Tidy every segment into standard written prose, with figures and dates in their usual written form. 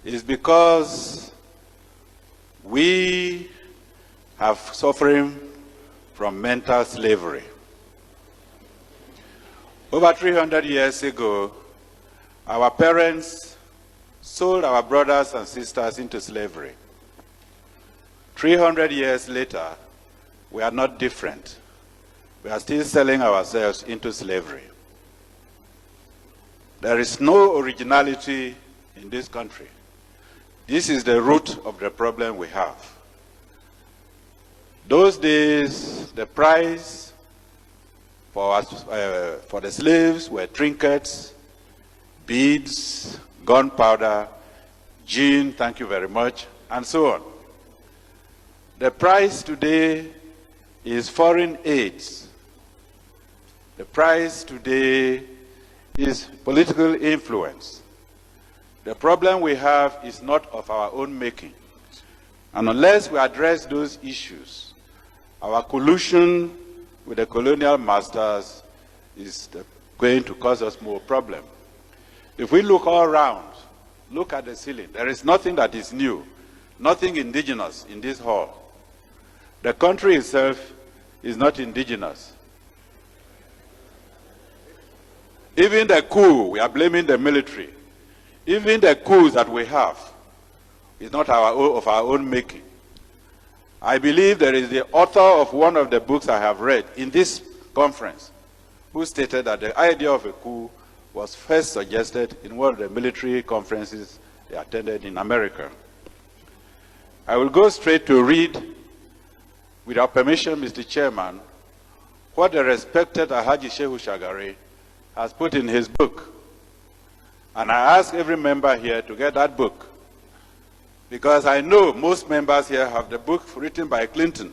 is because we have suffering from mental slavery. Over 300 years ago, our parents sold our brothers and sisters into slavery. 300 years later, we are not different. We are still selling ourselves into slavery. There is no originality in this country. This is the root of the problem we have. Those days, the price for the slaves were trinkets, beads, gunpowder, gin, thank you very much, and so on. The price today is foreign aids. The price today is political influence. The problem we have is not of our own making. And unless we address those issues, our collusion with the colonial masters is going to cause us more problem. If we look all around, look at the ceiling, there is nothing that is new, nothing indigenous in this hall. The country itself is not indigenous. Even the coup, we are blaming the military. Even the coups that we have is not of our own making. I believe there is the author of one of the books I have read in this conference who stated that the idea of a coup was first suggested in one of the military conferences they attended in America. I will go straight to read, with your permission, Mr. Chairman, what the respected Alhaji Shehu Shagari has put in his book. And I ask every member here to get that book, because I know most members here have the book written by Clinton,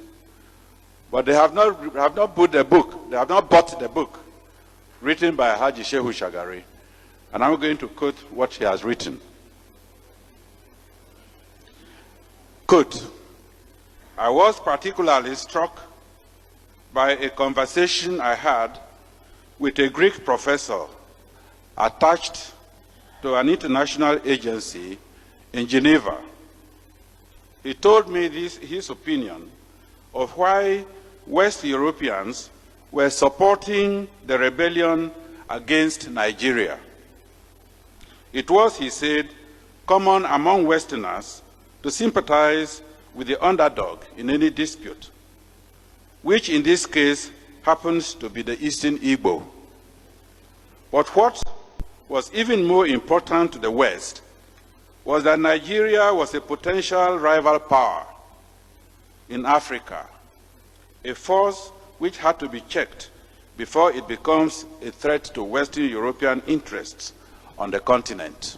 but they have not bought the book written by Alhaji Shehu Shagari. And I'm going to quote what he has written. Quote, I was particularly struck by a conversation I had with a Greek professor attached to an international agency in Geneva. He told me his opinion of why West Europeans were supporting the rebellion against Nigeria. It was, he said, common among Westerners to sympathize with the underdog in any dispute, which in this case happens to be the Eastern Igbo. But what was even more important to the West was that Nigeria was a potential rival power in Africa, a force which had to be checked before it becomes a threat to Western European interests on the continent.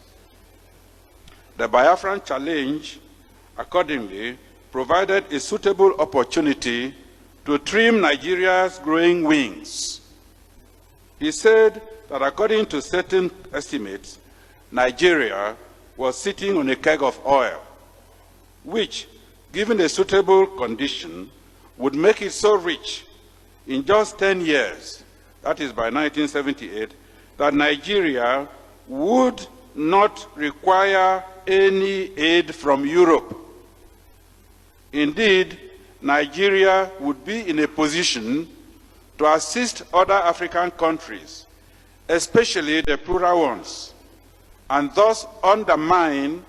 The Biafran challenge, accordingly, provided a suitable opportunity to trim Nigeria's growing wings. He said that according to certain estimates, Nigeria was sitting on a keg of oil, which, given a suitable condition, would make it so rich in just 10 years, that is by 1978, that Nigeria would not require any aid from Europe. Indeed, Nigeria would be in a position to assist other African countries, especially the poorer ones, and thus undermine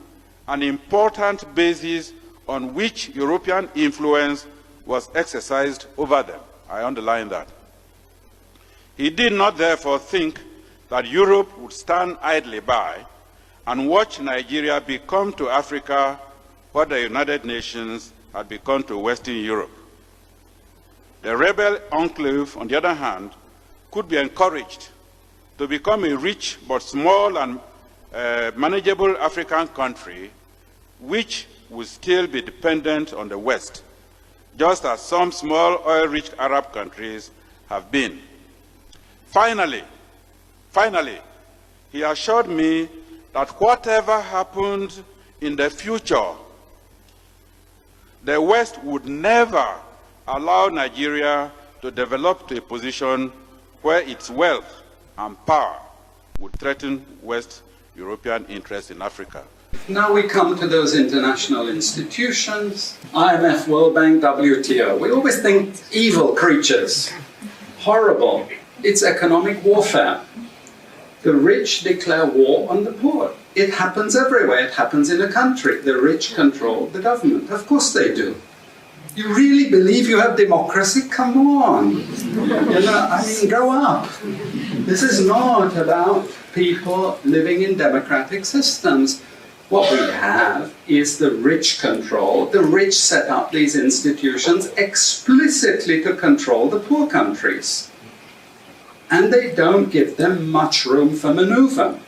an important basis on which European influence was exercised over them. I underline that. He did not therefore think that Europe would stand idly by and watch Nigeria become to Africa what the United Nations had become to Western Europe. The rebel enclave, on the other hand, could be encouraged to become a rich but small and manageable African country, which would still be dependent on the West, just as some small oil-rich Arab countries have been. Finally, he assured me that whatever happened in the future, the West would never allow Nigeria to develop to a position where its wealth and power would threaten West European interests in Africa. Now we come to those international institutions, IMF, World Bank, WTO. We always think evil creatures, horrible. It's economic warfare. The rich declare war on the poor. It happens everywhere. It happens in a country. The rich control the government. Of course they do. You really believe you have democracy? Come on. I mean, grow up. This is not about people living in democratic systems. What we have is the rich control. The rich set up these institutions explicitly to control the poor countries. And they don't give them much room for maneuver.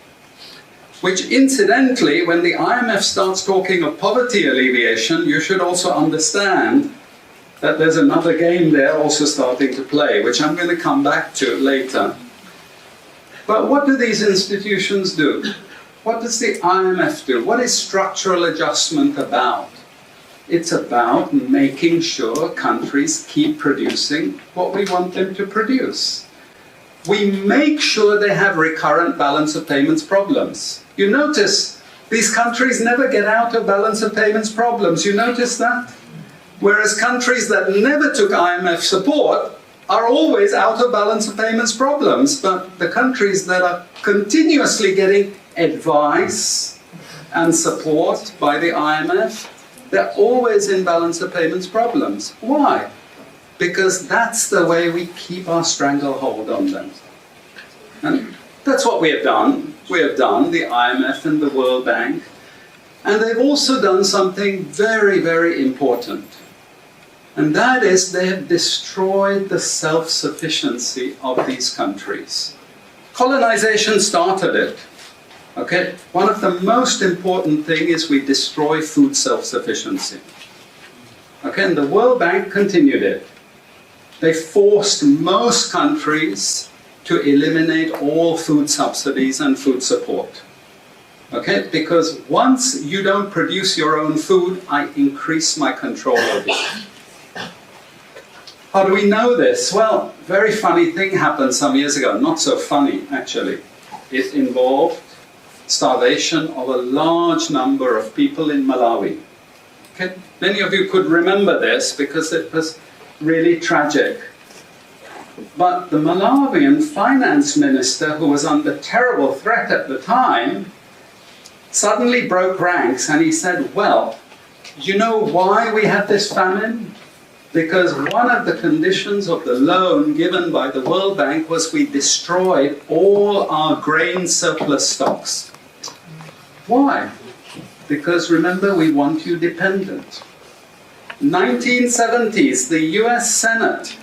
Which incidentally, when the IMF starts talking of poverty alleviation, you should also understand that there's another game there also starting to play, which I'm going to come back to later. But what do these institutions do? What does the IMF do? What is structural adjustment about? It's about making sure countries keep producing what we want them to produce. We make sure they have recurrent balance of payments problems. You notice these countries never get out of balance of payments problems. You notice that? Whereas countries that never took IMF support are always out of balance of payments problems. But the countries that are continuously getting advice and support by the IMF, they're always in balance of payments problems. Why? Because that's the way we keep our stranglehold on them. And that's what we have done. We have done, the IMF and the World Bank. And they've also done something very, very important. And that is they have destroyed the self-sufficiency of these countries. Colonization started it. Okay? One of the most important things is we destroy food self-sufficiency. Okay? And the World Bank continued it. They forced most countries to eliminate all food subsidies and food support. Okay? Because once you don't produce your own food, I increase my control over you. How do we know this? Well, very funny thing happened some years ago. Not so funny, actually. It involved starvation of a large number of people in Malawi. Okay? Many of you could remember this because it was really tragic. But the Malawian finance minister, who was under terrible threat at the time, suddenly broke ranks and he said, well, you know why we had this famine? Because one of the conditions of the loan given by the World Bank was we destroyed all our grain surplus stocks. Why? Because remember, we want you dependent. 1970s, the US Senate,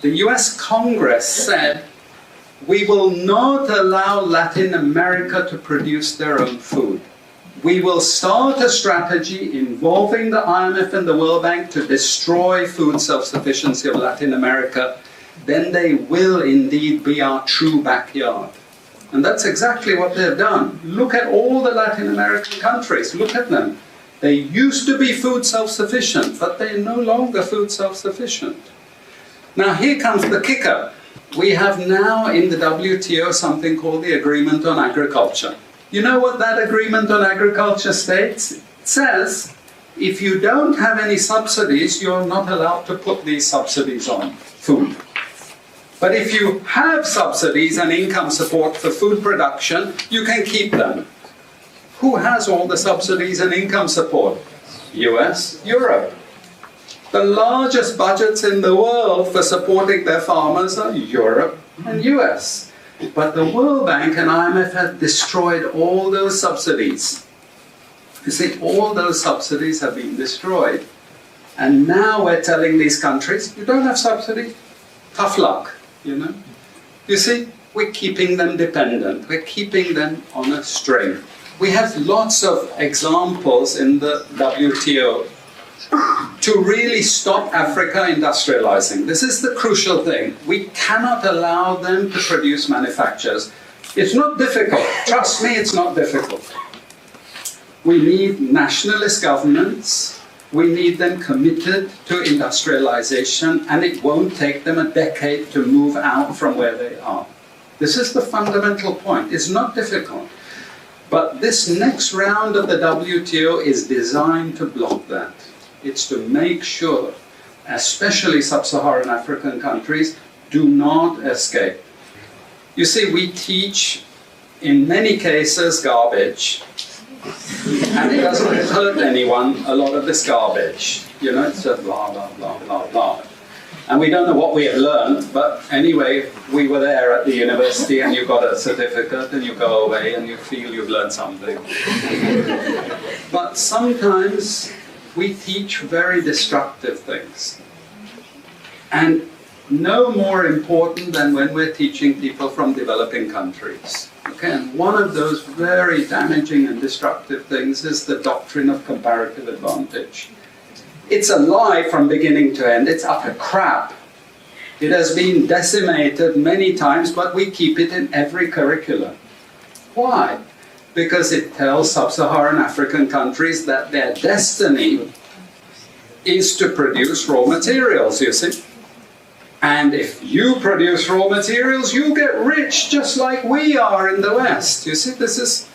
the US Congress said, we will not allow Latin America to produce their own food. We will start a strategy involving the IMF and the World Bank to destroy food self-sufficiency of Latin America. Then they will indeed be our true backyard. And that's exactly what they've done. Look at all the Latin American countries. Look at them. They used to be food self-sufficient, but they're no longer food self-sufficient. Now here comes the kicker. We have now in the WTO something called the Agreement on Agriculture. You know what that Agreement on Agriculture states? It says, if you don't have any subsidies, you're not allowed to put these subsidies on food. But if you have subsidies and income support for food production, you can keep them. Who has all the subsidies and income support? US, Europe. The largest budgets in the world for supporting their farmers are Europe and US. But the World Bank and IMF have destroyed all those subsidies. You see, all those subsidies have been destroyed. And now we're telling these countries, you don't have subsidy, tough luck, you know. You see, we're keeping them dependent. We're keeping them on a string. We have lots of examples in the WTO to really stop Africa industrializing. This is the crucial thing. We cannot allow them to produce manufacturers. It's not difficult. Trust me, it's not difficult. We need nationalist governments. We need them committed to industrialization, and it won't take them a decade to move out from where they are. This is the fundamental point. It's not difficult. But this next round of the WTO is designed to block that. It's to make sure, especially sub-Saharan African countries, do not escape. You see, we teach, in many cases, garbage. And it doesn't hurt anyone, a lot of this garbage. You know, it's just blah, blah, blah, blah, blah. And we don't know what we have learned, but anyway, we were there at the university and you got a certificate and you go away and you feel you've learned something. But sometimes we teach very destructive things. And no more important than when we're teaching people from developing countries. Okay, and one of those very damaging and destructive things is the doctrine of comparative advantage. It's a lie from beginning to end. It's utter crap. It has been decimated many times, but we keep it in every curriculum. Why? Because it tells sub-Saharan African countries that their destiny is to produce raw materials, you see. And if you produce raw materials, you get rich just like we are in the West. You see, this is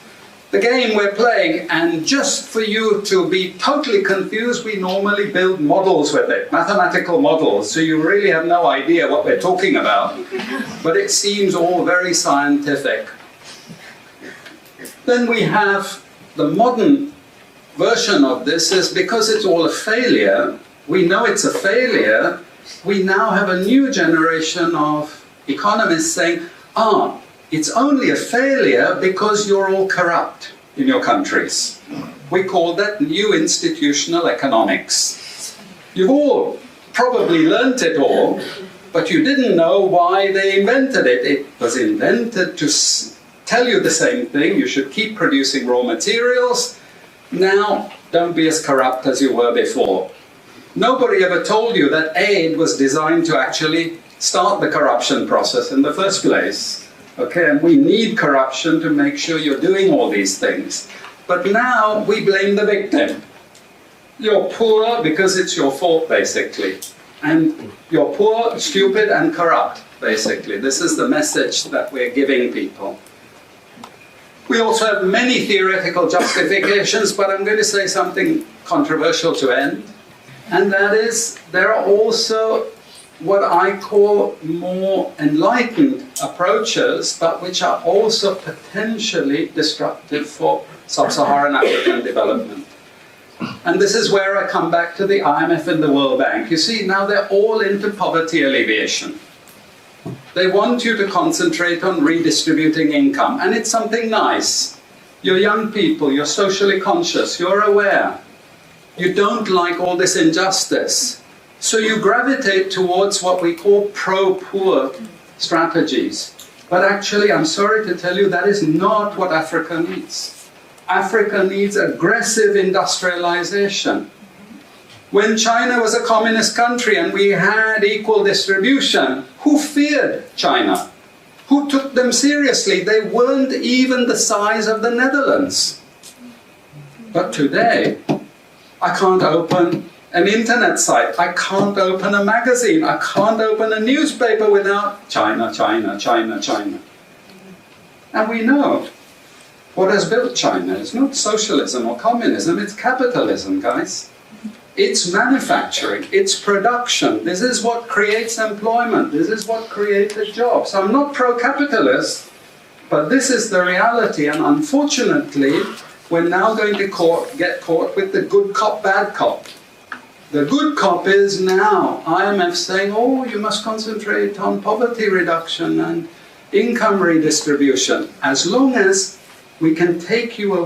the game we're playing. And just for you to be totally confused, we normally build models with it, mathematical models, so you really have no idea what we're talking about. But it seems all very scientific. Then we have the modern version of this is because it's all a failure, we know it's a failure, we now have a new generation of economists saying, it's only a failure because you're all corrupt in your countries. We call that new institutional economics. You've all probably learnt it all, but you didn't know why they invented it. It was invented to tell you the same thing. You should keep producing raw materials. Now, don't be as corrupt as you were before. Nobody ever told you that aid was designed to actually start the corruption process in the first place. Okay, and we need corruption to make sure you're doing all these things. But now we blame the victim. You're poor because it's your fault, basically. And you're poor, stupid, and corrupt, basically. This is the message that we're giving people. We also have many theoretical justifications, but I'm going to say something controversial to end. And that is, there are also what I call more enlightened approaches, but which are also potentially destructive for sub-Saharan African development. And this is where I come back to the IMF and the World Bank. You see, now they're all into poverty alleviation. They want you to concentrate on redistributing income, and it's something nice. You're young people, you're socially conscious, you're aware. You don't like all this injustice. So you gravitate towards what we call pro-poor strategies. But actually, I'm sorry to tell you, that is not what Africa needs. Africa needs aggressive industrialization. When China was a communist country and we had equal distribution, who feared China? Who took them seriously? They weren't even the size of the Netherlands. But today, I can't open an internet site, I can't open a magazine, I can't open a newspaper without China, China, China, China. And we know what has built China. It's not socialism or communism, it's capitalism, guys. It's manufacturing, it's production. This is what creates employment, this is what created jobs. I'm not pro-capitalist, but this is the reality, and unfortunately, we're now going to get caught with the good cop, bad cop. The good cop is now IMF saying, oh, you must concentrate on poverty reduction and income redistribution. As long as we can take you away